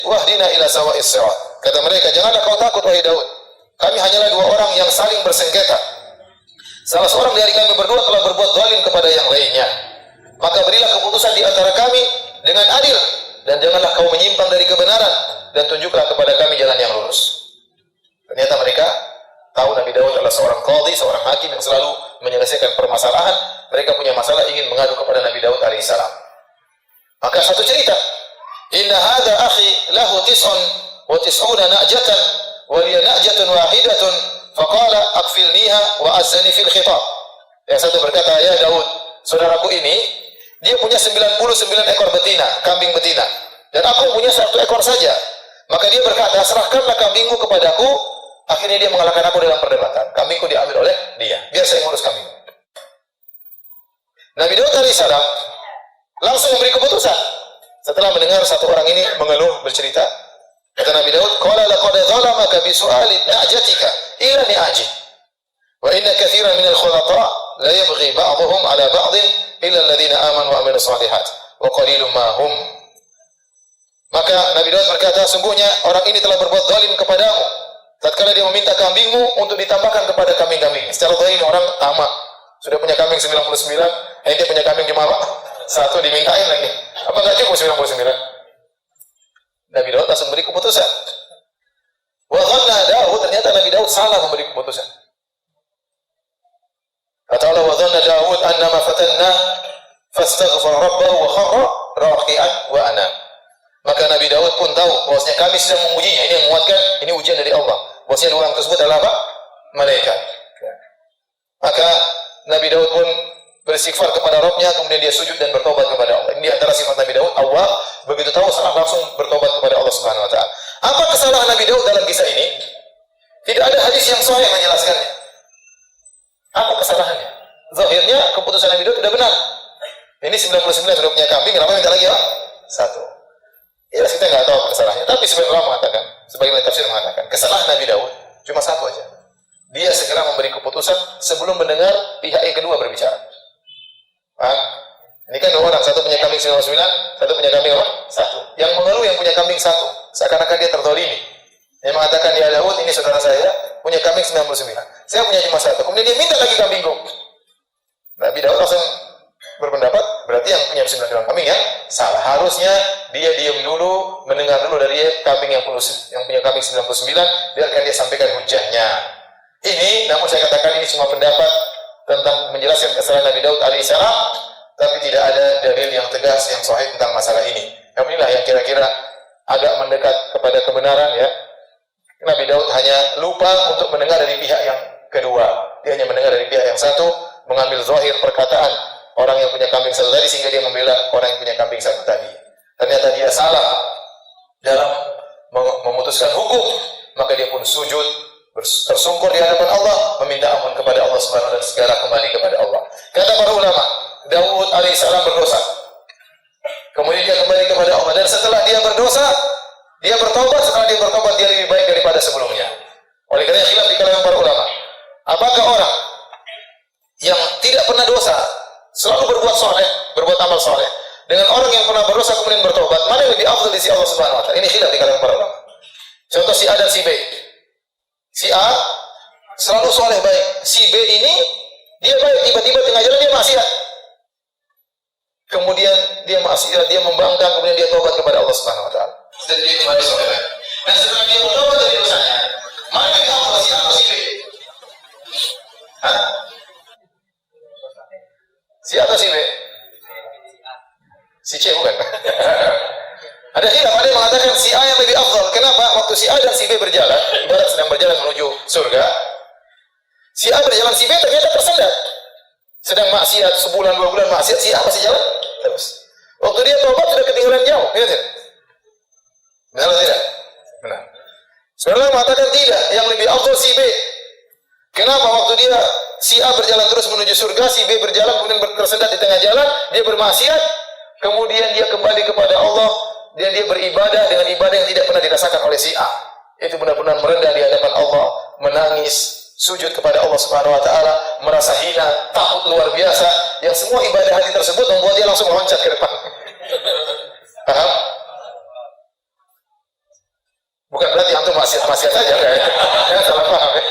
wahdina ila sawa'is sirat. Kata mereka, janganlah kau takut wahai Daud. Kami hanyalah dua orang yang saling bersengketa. Salah seorang dari kami berdua telah berbuat zalim kepada yang lainnya. Maka berilah keputusan di antara kami dengan adil, dan janganlah kau menyimpang dari kebenaran, dan tunjuklah kepada kami jalan yang lurus. Ternyata mereka tahu Nabi Daud adalah seorang qadhi, seorang hakim yang selalu menyelesaikan permasalahan. Mereka punya masalah, ingin mengadu kepada Nabi Daud alaihissalam. Maka satu cerita, inna hadha akhi lahu tis'un wa tis'una na'jatan wa liya na'jatun wahidatun faqala akfilniha wa azzani fil khitab. Yang satu berkata, ya Daud, saudaraku ini dia punya 99 ekor betina, kambing betina, dan aku punya 1 ekor saja. Maka dia berkata, serahkanlah kambingmu kepadaku. Akhirnya dia mengalahkan aku dalam perdebatan. Kambingku diambil oleh dia, biar saya ngurus kambing. Nabi Daud alaihissalam langsung memberi keputusan setelah mendengar satu orang ini mengeluh, bercerita. Kata Nabi Daud, qala laqad zalamaka bi su'ali na'jatika ila ni'aji wa inna katsiran minal khulata la yabghi ba'dhum 'ala ba'dhin illa alladhina amanu wa 'amilus shalihat wa qalilum ma hum. Maka Nabi Daud berkata, sungguhnya orang ini telah berbuat zalim kepadamu tatkala dia meminta kambingmu untuk ditambahkan kepada kambing-kambing. Secara zalim orang tamak, sudah punya kambing 99, dia punya kambing cuma 1, dimintain lagi. Apa enggak cukup 99? Nabi Daud langsung beri keputusan. Wa dhanna Daud, ternyata Nabi Daud salah memberi keputusan. Kata Allah, wa dhanna Daud annama fatanna fastaghfara rabbahu wa kharra raqi'an wa ana. Maka Nabi Daud pun tahu bahwasanya kami sedang mengujinya. Ini yang menguatkan, ini ujian dari Allah. Bahwasanya orang tersebut adalah apa? Malaikat. Maka Nabi Daud pun beristighfar kepada Rabb-Nya, kemudian dia sujud dan bertobat kepada Allah. Ini antara sifat Nabi Daud, Allah begitu tahu salah langsung bertobat kepada Allah Subhanahu wa taala. Apa kesalahan Nabi Daud dalam kisah ini? Tidak ada hadis yang sahih yang menjelaskannya. Apa kesalahannya? Zahirnya keputusan Nabi Daud sudah benar. Ini 99 sudah punya kambing, kenapa minta lagi ya? 1. Ya, kita nggak tahu kesalahannya, tapi sebagian ulama mengatakan, sebagian tafsir mengatakan, kesalahan Nabi Daud cuma 1 aja. Dia segera memberi keputusan sebelum mendengar pihak yang kedua berbicara. Ini kan 2 orang, satu punya kambing 99, satu punya kambing apa? 1. Yang mengeluh yang punya kambing 1, seakan-akan dia terzalimi. Dia mengatakan, ya Daud, ini saudara saya punya kambing 99, saya punya cuma 1. Kemudian dia minta lagi kambingku. Nabi Daud langsung berpendapat, berarti yang punya 99 kambing ya salah. Harusnya dia diam dulu, mendengar dulu dari kambing yang punya kambing 99, biarkan dia sampaikan hujahnya. Ini, namun saya katakan ini cuma pendapat tentang menjelaskan kesalahan Nabi Daud alaihissalam, tapi tidak ada dalil yang tegas yang sahih tentang masalah ini. Yang inilah yang kira-kira agak mendekat kepada kebenaran ya. Nabi Daud hanya lupa untuk mendengar dari pihak yang kedua. Dia hanya mendengar dari pihak yang satu, mengambil zahir perkataan orang yang punya kambing 1 tadi, sehingga dia membela orang yang punya kambing 1 tadi. Ternyata dia salah dalam memutuskan hukum, maka dia pun sujud, tersungkur di hadapan Allah, meminta ampun kepada Allah Subhanahu wa taala, dan segera kembali kepada Allah. Kata para ulama, Daud alaihissalam berdosa. Kemudian dia kembali kepada Allah, dan setelah dia berdosa, dia bertobat. Setelah dia bertobat, dia lebih baik daripada sebelumnya. Oleh karena khilaf di kalangan para ulama, apakah orang yang tidak pernah dosa selalu berbuat soleh, berbuat amal soleh, dengan orang yang pernah berdosa kemudian bertobat, mana yang lebih afdal di sisi Allah Subhanahu wa taala? Ini khilaf di kalangan para ulama. Contoh si A dan si B. Si A selalu soleh baik, si B ini dia baik, tiba-tiba tengah jalan dia maksiat. Kemudian dia maksiat, dia membangkang, kemudian dia tobat kepada Allah Subhanahu wa taala. Dan dia kembali soleh baik. Dan setelah dia bertobat dari dosanya, mana yang lebih afdal, si A atau si B? Si A atau si B? Si C bukan? Ada khilaf, ada yang mengatakan si A yang lebih afdal. Kenapa? Waktu si A dan si B berjalan, ibarat sedang berjalan menuju surga, si A berjalan, si B ternyata tersendat. Sedang maksiat, sebulan, 2 bulan maksiat, si A masih jalan terus. Waktu dia tobat sudah ketinggalan jauh. Benar tidak? Benar atau tidak? Benar. Sebenarnya mengatakan tidak, yang lebih afdal si B. Kenapa? Waktu dia si A berjalan terus menuju surga, si B berjalan kemudian tersendat di tengah jalan, dia bermaksiat, kemudian dia kembali kepada Allah, dan dia beribadah dengan ibadah yang tidak pernah dirasakan oleh si A. Itu benar-benar merendah di hadapan Allah, menangis, sujud kepada Allah Subhanahu wa taala, merasa hina, takut luar biasa, yang semua ibadah hati tersebut membuat dia langsung meloncat ke depan. Paham? antum maksiat saja enggak ya? Jangan salah paham. Ya.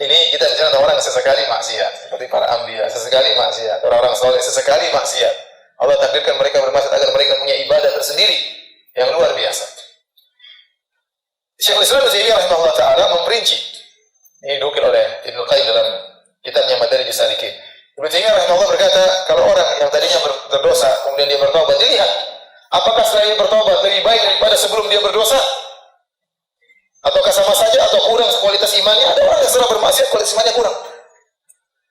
Ini kita bicara tentang orang sesekali maksiat, seperti para anbiya, sesekali maksiat, orang-orang soleh sesekali maksiat. Allah takdirkan mereka bermaksiat agar mereka punya ibadah tersendiri yang luar biasa. Syekhul Islam Ibnu Taimiyah rahimahullah taala memperinci. Ini dinukil oleh Ibnu Qayyim dalam kitabnya Madarijus Salikin. Ibnu Taimiyah rahimahullah berkata, kalau orang yang tadinya berdosa kemudian dia bertobat, dilihat apakah setelah dia bertobat lebih baik daripada sebelum dia berdosa? Ataukah sama saja atau kurang kualitas imannya? Ada orang yang setelah bermaksiat kualitas imannya kurang.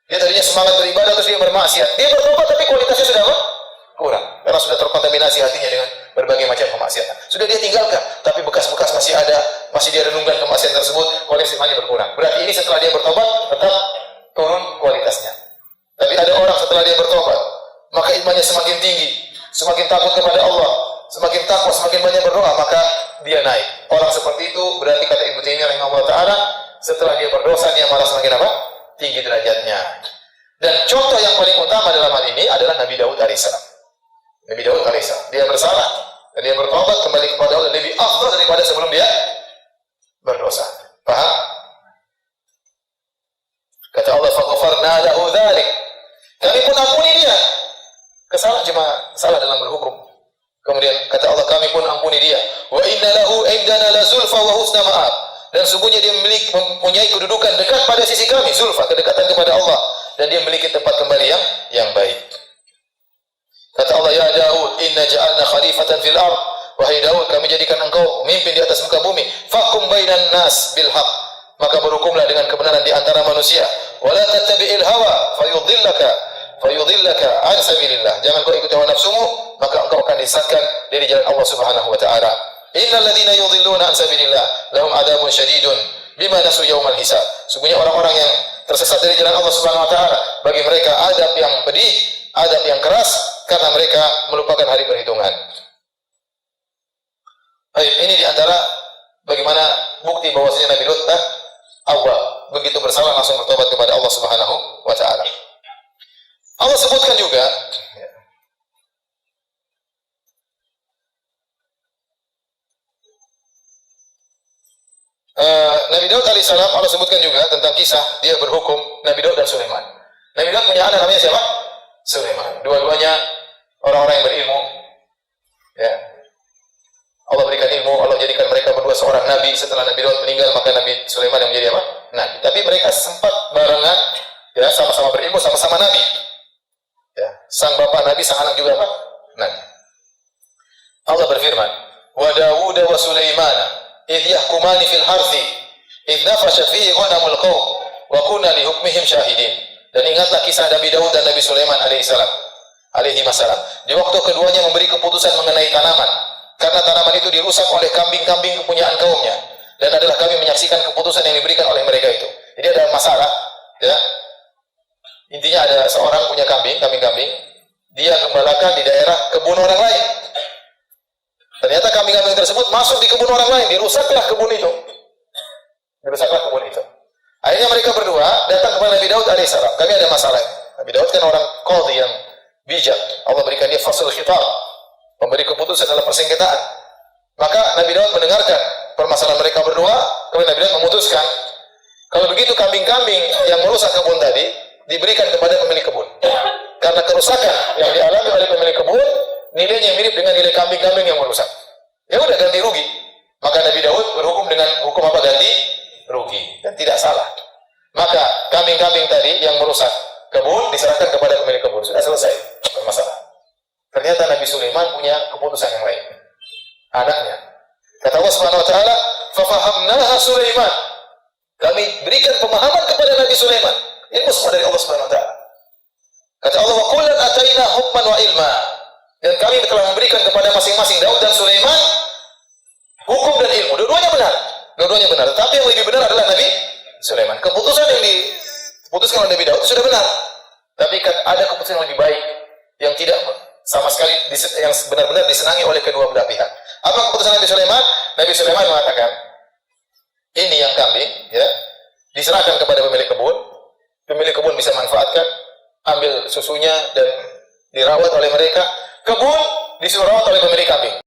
Dia tadinya semangat beribadah terus dia bermaksiat. Dia bertobat tapi kualitasnya sudah apa? Kurang. Karena sudah terkontaminasi hatinya dengan berbagai macam kemaksiatan. Sudah dia tinggalkan, tapi bekas-bekas masih ada, masih dia renungkan kemaksiatan tersebut, kualitas imannya berkurang. Berarti ini setelah dia bertobat tetap turun kualitasnya. Tapi ada orang setelah dia bertobat, maka imannya semakin tinggi, semakin takut kepada Allah, semakin takwa, semakin banyak berdoa, maka dia naik. Orang seperti itu berarti kata Ibnu Taimiyah rahimahullah taala, setelah dia berdosa dia malah semakin apa? Tinggi derajatnya. Dan contoh yang paling utama dalam hal ini adalah Nabi Daud alaihissalam. Nabi Daud alaihissalam, dia bersalah dan dia bertobat kembali kepada Allah lebih afdal daripada sebelum dia berdosa. Paham? Kata Allah, "Faghfarna lahu dzalik." Kami pun ampuni dia. Kesalahan cuma salah dalam berhukum. Kemudian kata Allah, kami pun ampuni dia. Wa inna lahu indana la zulfa wa husna ma'ab. Dan sungguhnya dia mempunyai kedudukan dekat pada sisi kami, zulfa, kedekatan kepada Allah, dan dia memiliki tempat kembali yang baik. Kata Allah, ya Daud, inna ja'alna khalifatan fil ard. Wahai Daud, kami jadikan engkau pemimpin di atas muka bumi. Fahkum bainan nas bil haq. Maka berhukumlah dengan kebenaran di antara manusia. Wala tattabi'il hawa fayudhillaka an sabilillah. Jangan kau ikuti hawa nafsumu, maka engkau akan disesatkan dari jalan Allah Subhanahu wa taala. Innal ladzina yudhilluna an sabilillah lahum adzabun syadidun bima nasu yaumal hisab. Sungguhnya orang-orang yang tersesat dari jalan Allah Subhanahu wa taala, bagi mereka azab yang pedih, azab yang keras karena mereka melupakan hari perhitungan. Baik, ini di antara bagaimana bukti bahwasanya Nabi Lut awal begitu bersalah langsung bertobat kepada Allah Subhanahu wa taala. Allah sebutkan juga Nabi Daud alaihissalam, Allah sebutkan juga tentang kisah dia berhukum Nabi Daud dan Sulaiman. Nabi Daud punya anak namanya siapa? Sulaiman. Dua-duanya orang-orang yang berilmu. Ya. Allah berikan ilmu, Allah jadikan mereka berdua seorang nabi. Setelah Nabi Daud meninggal, maka Nabi Sulaiman yang menjadi apa? Nabi. Tapi mereka sempat barengan, ya, sama-sama berilmu, sama-sama nabi. Ya, sang bapak nabi, sang anak juga apa? Nabi. Allah berfirman, "Wa Dawud wa Sulaiman idh yahkumani fil harthi idh nafashat fihi ghanamul qaum wa kunna li hukmihim syahidin." Dan ingatlah kisah Nabi Daud dan Nabi Sulaiman alaihi masalam. Di waktu keduanya memberi keputusan mengenai tanaman, karena tanaman itu dirusak oleh kambing-kambing kepunyaan kaumnya, dan adalah kami menyaksikan keputusan yang diberikan oleh mereka itu. Jadi ada masalah, ya. Intinya ada seorang punya kambing-kambing, dia gembalakan di daerah kebun orang lain. Ternyata kambing-kambing tersebut masuk di kebun orang lain, dirusaklah kebun itu. Akhirnya mereka berdua datang kepada Nabi Daud alaihissalam. Kami ada masalah. Nabi Daud kan orang qadhi yang bijak. Allah berikan dia fasl khitab, memberi keputusan dalam persengketaan. Maka Nabi Daud mendengarkan permasalahan mereka berdua, kemudian Nabi Daud memutuskan, kalau begitu kambing-kambing yang merusak kebun tadi diberikan kepada pemilik kebun. Karena kerusakan yang dialami oleh pemilik kebun nilainya mirip dengan nilai kambing-kambing yang merusak. Ya udah, ganti rugi. Maka Nabi Daud berhukum dengan hukum apa? Ganti rugi, dan tidak salah. Maka kambing-kambing tadi yang merusak kebun diserahkan kepada pemilik kebun. Sudah selesai permasalahan. Ternyata Nabi Sulaiman punya keputusan yang lain. Anaknya. Kata Allah Subhanahu wa taala, "Fafahamnaha Sulaiman." Kami berikan pemahaman kepada Nabi Sulaiman. Ilmu semua dari Allah Subhanahu wa taala. Kata Allah, "Wa kullan ataina hukman wa ilma." Dan kami telah memberikan kepada masing-masing Daud dan Sulaiman hukum dan ilmu. Dua-duanya benar. Dua-duanya benar. Tapi yang lebih benar adalah Nabi Sulaiman. Keputusan yang diputuskan oleh Nabi Daud itu sudah benar. Tapi kan ada keputusan yang lebih baik yang tidak sama sekali yang benar-benar disenangi oleh kedua belah pihak. Apa keputusan Nabi Sulaiman? Nabi Sulaiman mengatakan, ini yang kambing, ya, diserahkan kepada pemilik kebun. Pemilik kebun bisa manfaatkan, ambil susunya dan dirawat oleh mereka. Kebun disuruh rawat oleh pemilik kambing.